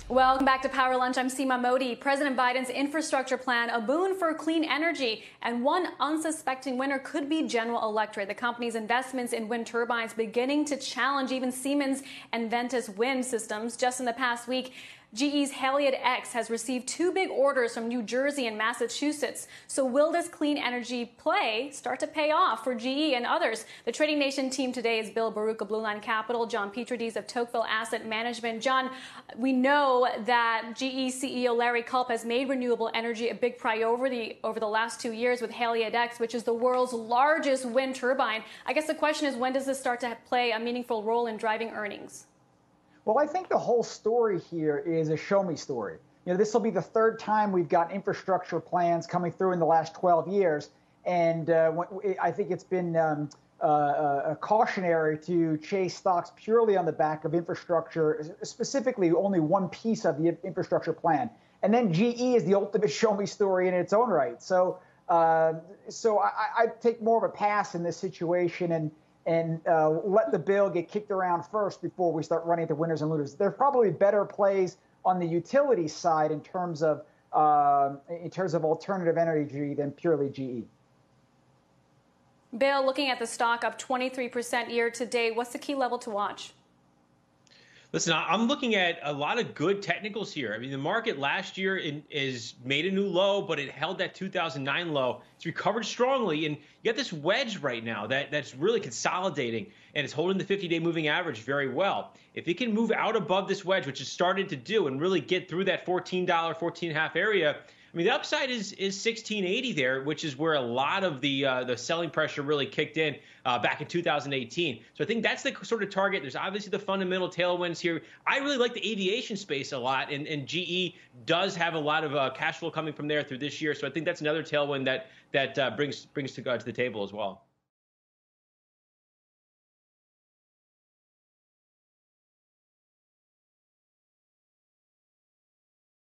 Welcome back to Power Lunch. I'm Seema Modi. President Biden's infrastructure plan, a boon for clean energy, and one unsuspecting winner could be General Electric. The company's investments in wind turbines beginning to challenge even Siemens and Ventus wind systems. Just in the past week, GE's Haliade-X has received two big orders from New Jersey and Massachusetts. So will this clean energy play start to pay off for GE and others? The Trading Nation team today is Bill Baruch of Blue Line Capital, John Petridis of Tocqueville Asset Management. John, we know that GE CEO Larry Culp has made renewable energy a big priority over the last 2 years with Haliade-X, which is the world's largest wind turbine. I guess the question is, when does this start to play a meaningful role in driving earnings? Well, I think the whole story here is a show-me story. This will be the third time we've got infrastructure plans coming through in the last 12 years. And I think it's been a cautionary to chase stocks purely on the back of infrastructure, specifically only one piece of the infrastructure plan. And then GE is the ultimate show-me story in its own right. So I take more of a pass in this situation and let the bill get kicked around first before we start running the winners and losers. There's probably better plays on the utility side in terms of alternative energy than purely GE. Bill, looking at the stock up 23% year to date, what's the key level to watch? Listen, I'm looking at a lot of good technicals here. I mean, the market last year is made a new low, but it held that 2009 low. It's recovered strongly, and you got this wedge right now that's really consolidating, and it's holding the 50-day moving average very well. If it can move out above this wedge, which it's started to do, and really get through that $14, $14.50 area, I mean, the upside is 1680 there, which is where a lot of the selling pressure really kicked in back in 2018. So I think that's the sort of target. There's obviously the fundamental tailwinds here. I really like the aviation space a lot, and GE does have a lot of cash flow coming from there through this year. So I think that's another tailwind that brings to the table as well.